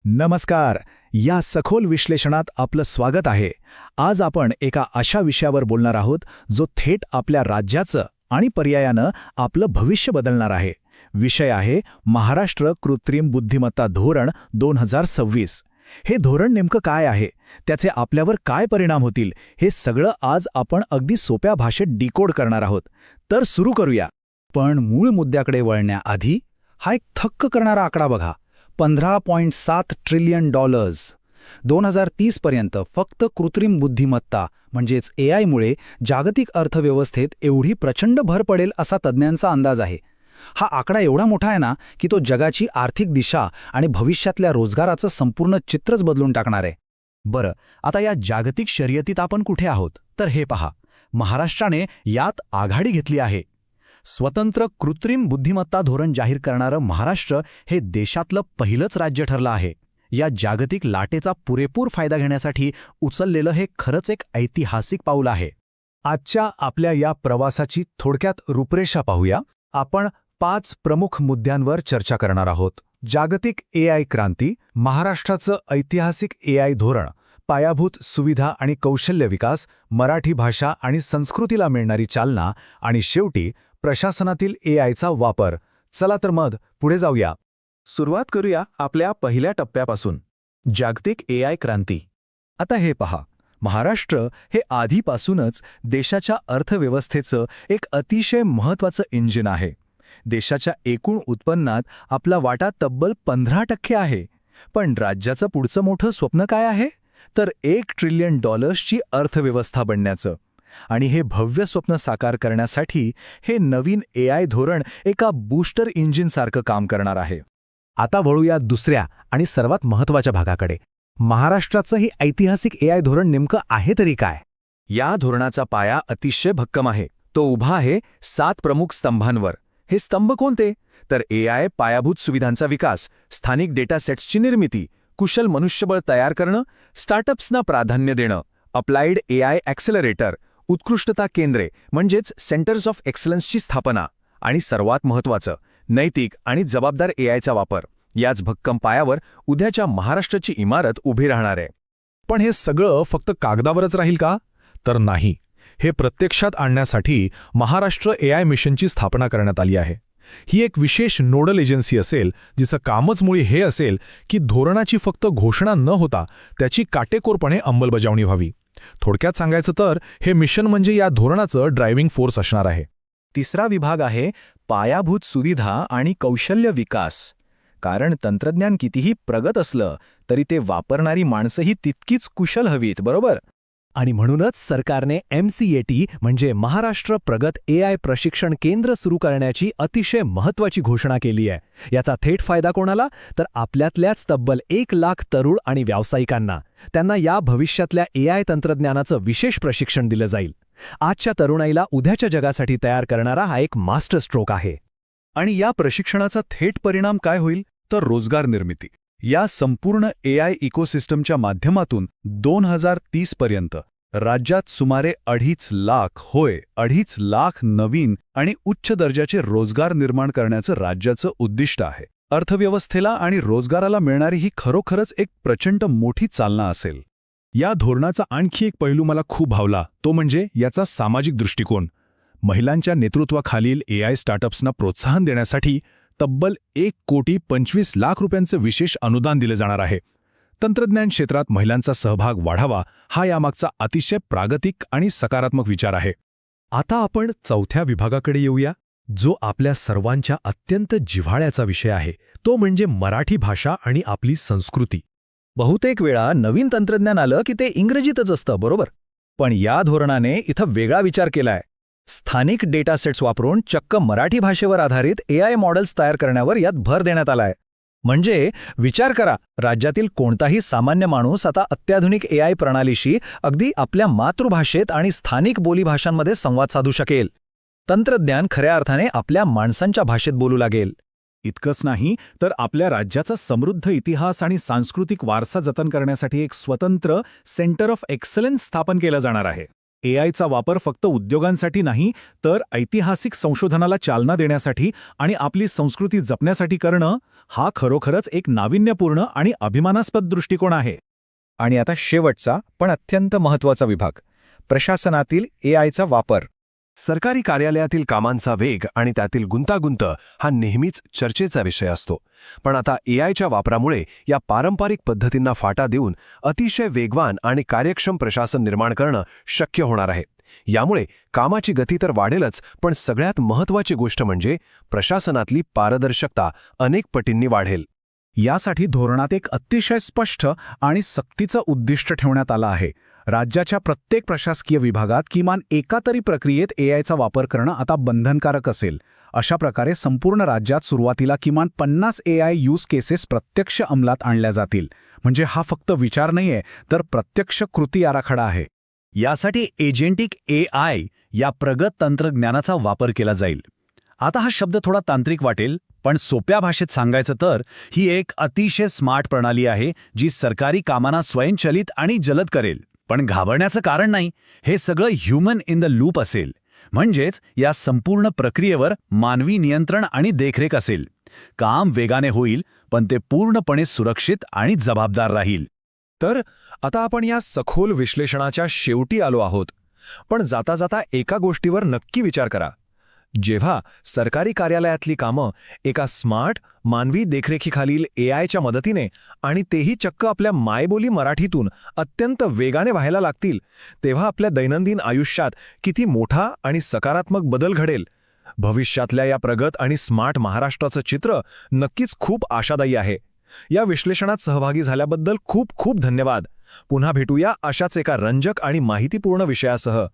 नमस्कार. या सखोल विश्लेषणात आपलं स्वागत आहे. आज आपण एका अशा विषयावर बोलणार आहोत जो थेट आपल्या राज्याचं आणि पर्यायानं आपलं भविष्य बदलणार आहे. विषय आहे महाराष्ट्र कृत्रिम बुद्धिमत्ता धोरण 2026. हे धोरण नेमकं काय आहे, त्याचे आपल्यावर काय परिणाम होतील, हे सगळं आज आपण अगदी सोप्या भाषेत डिकोड करणार आहोत. तर सुरू करूया. पण मूळ मुद्द्याकडे वळण्याआधी हा एक थक्क करणारा आकडा बघा. $15.7 ट्रिलियन. 2030 पर्यंत फक्त कृत्रिम बुद्धिमत्ता म्हणजेच एआयमुळे जागतिक अर्थव्यवस्थेत एवढी प्रचंड भर पडेल असा तज्ज्ञांचा अंदाज आहे. हा आकडा एवढा मोठा आहे ना की तो जगाची आर्थिक दिशा आणि भविष्यातल्या रोजगाराचं संपूर्ण चित्रच बदलून टाकणार आहे. बरं, आता या जागतिक शर्यतीत आपण कुठे आहोत? तर हे पहा, महाराष्ट्राने यात आघाडी घेतली आहे. स्वतंत्र कृत्रिम बुद्धिमत्ता धोरण जाहीर करणारं महाराष्ट्र हे देशातलं पहिलंच राज्य ठरलं आहे. या जागतिक लाटेचा पुरेपूर फायदा घेण्यासाठी उचललेलं हे खरंच एक ऐतिहासिक पाऊल आहे. आजच्या आपल्या या प्रवासाची थोडक्यात रूपरेषा पाहूया. आपण 5 प्रमुख मुद्द्यांवर चर्चा करणार आहोत. जागतिक एआय क्रांती, महाराष्ट्राचं ऐतिहासिक एआय धोरण, पायाभूत सुविधा आणि कौशल्य विकास, मराठी भाषा आणि संस्कृतीला मिळणारी चालना आणि शेवटी प्रशासनातील एआयचा वापर. चला तर मग पुढे जाऊया. सुरुवात करूया आपल्या पहिल्या टप्प्यापासून, जागतिक एआय क्रांती. आता हे पहा, महाराष्ट्र हे आधीपासूनच देशाच्या अर्थव्यवस्थेचं एक अतिशय महत्त्वाचं इंजिन आहे. देशाच्या एकूण उत्पन्नात आपला वाटा तब्बल 15% आहे. पण राज्याचं पुढचं मोठं स्वप्न काय आहे? तर $1 ट्रिलियन अर्थव्यवस्था बनण्याचं. आणि हे भव्य स्वप्न साकार करण्यासाठी हे नवीन एआय धोरण एका बूस्टर इंजिनसारखं काम करणार आहे. आता वळूया दुसऱ्या आणि सर्वात महत्त्वाच्या भागाकडे. महाराष्ट्राचं हे ऐतिहासिक एआय धोरण नेमकं आहे तरी काय? या धोरणाचा पाया अतिशय भक्कम आहे. तो उभा आहे 7 प्रमुख स्तंभांवर. हे स्तंभ कोणते? तर एआय पायाभूत सुविधांचा विकास, स्थानिक डेटा सेट्सची निर्मिती, कुशल मनुष्यबळ तयार करणं, स्टार्टअप्सना प्राधान्य देणं, अप्लाइड एआय ॲक्सेलरेटर, उत्कृष्टता केंद्रे म्हणजेच सेंटर्स ऑफ एक्सलन्सची स्थापना आणि सर्वात महत्त्वाचं नैतिक आणि जबाबदार एआयचा वापर. याच भक्कम पायावर उद्याच्या महाराष्ट्राची इमारत उभी राहणार आहे. पण हे सगळं फक्त कागदावरच राहील का? तर नाही. हे प्रत्यक्षात आणण्यासाठी महाराष्ट्र एआय मिशनची स्थापना करण्यात आली आहे. ही एक विशेष नोडल एजन्सी असेल जिचं कामच मुळी हे असेल की धोरणाची फक्त घोषणा न होता त्याची काटेकोरपणे अंमलबजावणी व्हावी. थोडक्यात सांगायचं तर हे मिशन म्हणजे या धोरणाचं ड्रायव्हिंग फोर्स असणार आहे. तिसरा विभाग आहे पायाभूत सुविधा आणि कौशल्य विकास. कारण तंत्रज्ञान कितीही प्रगत असलं तरी ते वापरणारी माणसंही तितकीच कुशल हवीत, बरोबर? आणि म्हणूनच सरकारने MCAT म्हणजे महाराष्ट्र प्रगत एआय प्रशिक्षण केंद्र सुरू करण्याची अतिशय महत्त्वाची घोषणा केली आहे. याचा थेट फायदा कोणाला? तर आपल्यातल्याच तब्बल 1 लाख तरुण आणि व्यावसायिकांना. त्यांना या भविष्यातल्या एआय तंत्रज्ञानाचं विशेष प्रशिक्षण दिलं जाईल. आजच्या तरुणाईला उद्याच्या जगासाठी तयार करणारा हा एक मास्टर स्ट्रोक आहे. आणि या प्रशिक्षणाचा थेट परिणाम काय होईल? तर रोजगार निर्मिती. या संपूर्ण एआय इकोसिस्टमच्या माध्यमातून 2030 पर्यंत राज्यात सुमारे 2.5 लाख नवीन आणि उच्च दर्जाचे रोजगार निर्माण करण्याचं राज्याचं उद्दिष्ट आहे. अर्थव्यवस्थेला आणि रोजगाराला मिळणारी ही खरोखरच एक प्रचंड मोठी चालना असेल. या धोरणाचा आणखी एक पैलू मला खूप भावला, तो म्हणजे याचा सामाजिक दृष्टिकोन. महिलांच्या नेतृत्वाखालील एआय स्टार्टअप्सना प्रोत्साहन देण्यासाठी तब्बल $1.25 कोटी विशेष अनुदान दिले जाणार आहे. तंत्रज्ञान क्षेत्रात महिलांचा सहभाग वाढावा हा यामागचा अतिशय प्रागतिक आणि सकारात्मक विचार आहे. आता आपण चौथ्या विभागाकडे येऊया, जो आपल्या सर्वांच्या अत्यंत जिव्हाळ्याचा विषय आहे. तो म्हणजे मराठी भाषा आणि आपली संस्कृती. बहुतेक वेळा नवीन तंत्रज्ञान आलं की ते इंग्रजीतच असतं, बरोबर? पण या धोरणाने इथं वेगळा विचार केलाय. स्थानिक डेटा सेट्स वापरून चक्क मराठी भाषेवर आधारित एआय मॉडेल्स तयार करण्यावर यात भर देण्यात आलाय. म्हणजे विचार करा, राज्यातील कोणताही सामान्य माणूस आता अत्याधुनिक एआय प्रणालीशी अगदी आपल्या मातृभाषेत आणि स्थानिक बोलीभाषांमध्ये संवाद साधू शकेल. तंत्रज्ञान खऱ्या अर्थाने आपल्या माणसांच्या भाषेत बोलू लागेल. इतकंच नाही तर आपल्या राज्याचा समृद्ध इतिहास आणि सांस्कृतिक वारसा जतन करण्यासाठी एक स्वतंत्र सेंटर ऑफ एक्सलन्स स्थापन केलं जाणार आहे. एआयचा वापर फक्त उद्योगांसाठी नाही, तर ऐतिहासिक संशोधनाला चालना देण्यासाठी आणि आपली संस्कृती जपण्यासाठी करणं हा खरोखरच एक नाविन्यपूर्ण आणि अभिमानास्पद दृष्टिकोन आहे. आणि आता शेवटचा पण अत्यंत महत्त्वाचा विभाग, प्रशासनातील एआयचा वापर. सरकारी कार्यालयातील कामांचा वेग आणि त्यातील गुंतागुंत हा नेहमीच चर्चेचा विषय असतो. पण आता एआयच्या वापरामुळे या पारंपरिक पद्धतींना फाटा देऊन अतिशय वेगवान आणि कार्यक्षम प्रशासन निर्माण करणं शक्य होणार आहे. यामुळे कामाची गती तर वाढेलच, पण सगळ्यात महत्त्वाची गोष्ट म्हणजे प्रशासनातली पारदर्शकता अनेक पटींनी वाढेल. यासाठी धोरणात एक अतिशय स्पष्ट आणि सक्तीचं उद्दिष्ट ठेवण्यात आलं आहे. राज्याच्या प्रत्येक प्रशासकीय विभागात किमान एका तरी प्रक्रियेत एआयचा वापर करणं आता बंधनकारक असेल. अशा प्रकारे संपूर्ण राज्यात सुरुवातीला किमान 50 एआय यूज केसेस प्रत्यक्ष अंमलात आणल्या जातील. म्हणजे हा फक्त विचार नाहीये, तर प्रत्यक्ष कृती आराखडा आहे. यासाठी एजेंटिक एआय या प्रगत तंत्रज्ञानाचा वापर केला जाईल. आता हा शब्द थोडा तांत्रिक वाटेल, पण सोप्या भाषेत सांगायचं तर ही एक अतिशय स्मार्ट प्रणाली आहे, जी सरकारी कामांना स्वयंचलित आणि जलद करेल. पण घाबरण्याचं कारण नाही, हे सगळं ह्युमन इन द लूप असेल. म्हणजेच या संपूर्ण प्रक्रियेवर मानवी नियंत्रण आणि देखरेख असेल. काम वेगाने होईल, पण ते पूर्णपणे सुरक्षित आणि जबाबदार राहील. तर आता आपण या सखोल विश्लेषणाच्या शेवटी आलो आहोत. पण जाता जाता एका गोष्टीवर नक्की विचार करा. जेव्हा सरकारी कार्यालयातली कामं एका स्मार्ट, मानवी देखरेखीखालील एआयच्या मदतीने आणि तेही चक्क आपल्या मायबोली मराठीतून अत्यंत वेगाने व्हायला लागतील, तेव्हा आपल्या दैनंदिन आयुष्यात किती मोठा आणि सकारात्मक बदल घडेल. भविष्यातल्या या प्रगत आणि स्मार्ट महाराष्ट्राचं चित्र नक्कीच खूप आशादायी आहे. या विश्लेषणात सहभागी झाल्याबद्दल खूप खूप धन्यवाद. पुन्हा भेटूया अशाच एका रंजक आणि माहितीपूर्ण विषयासह.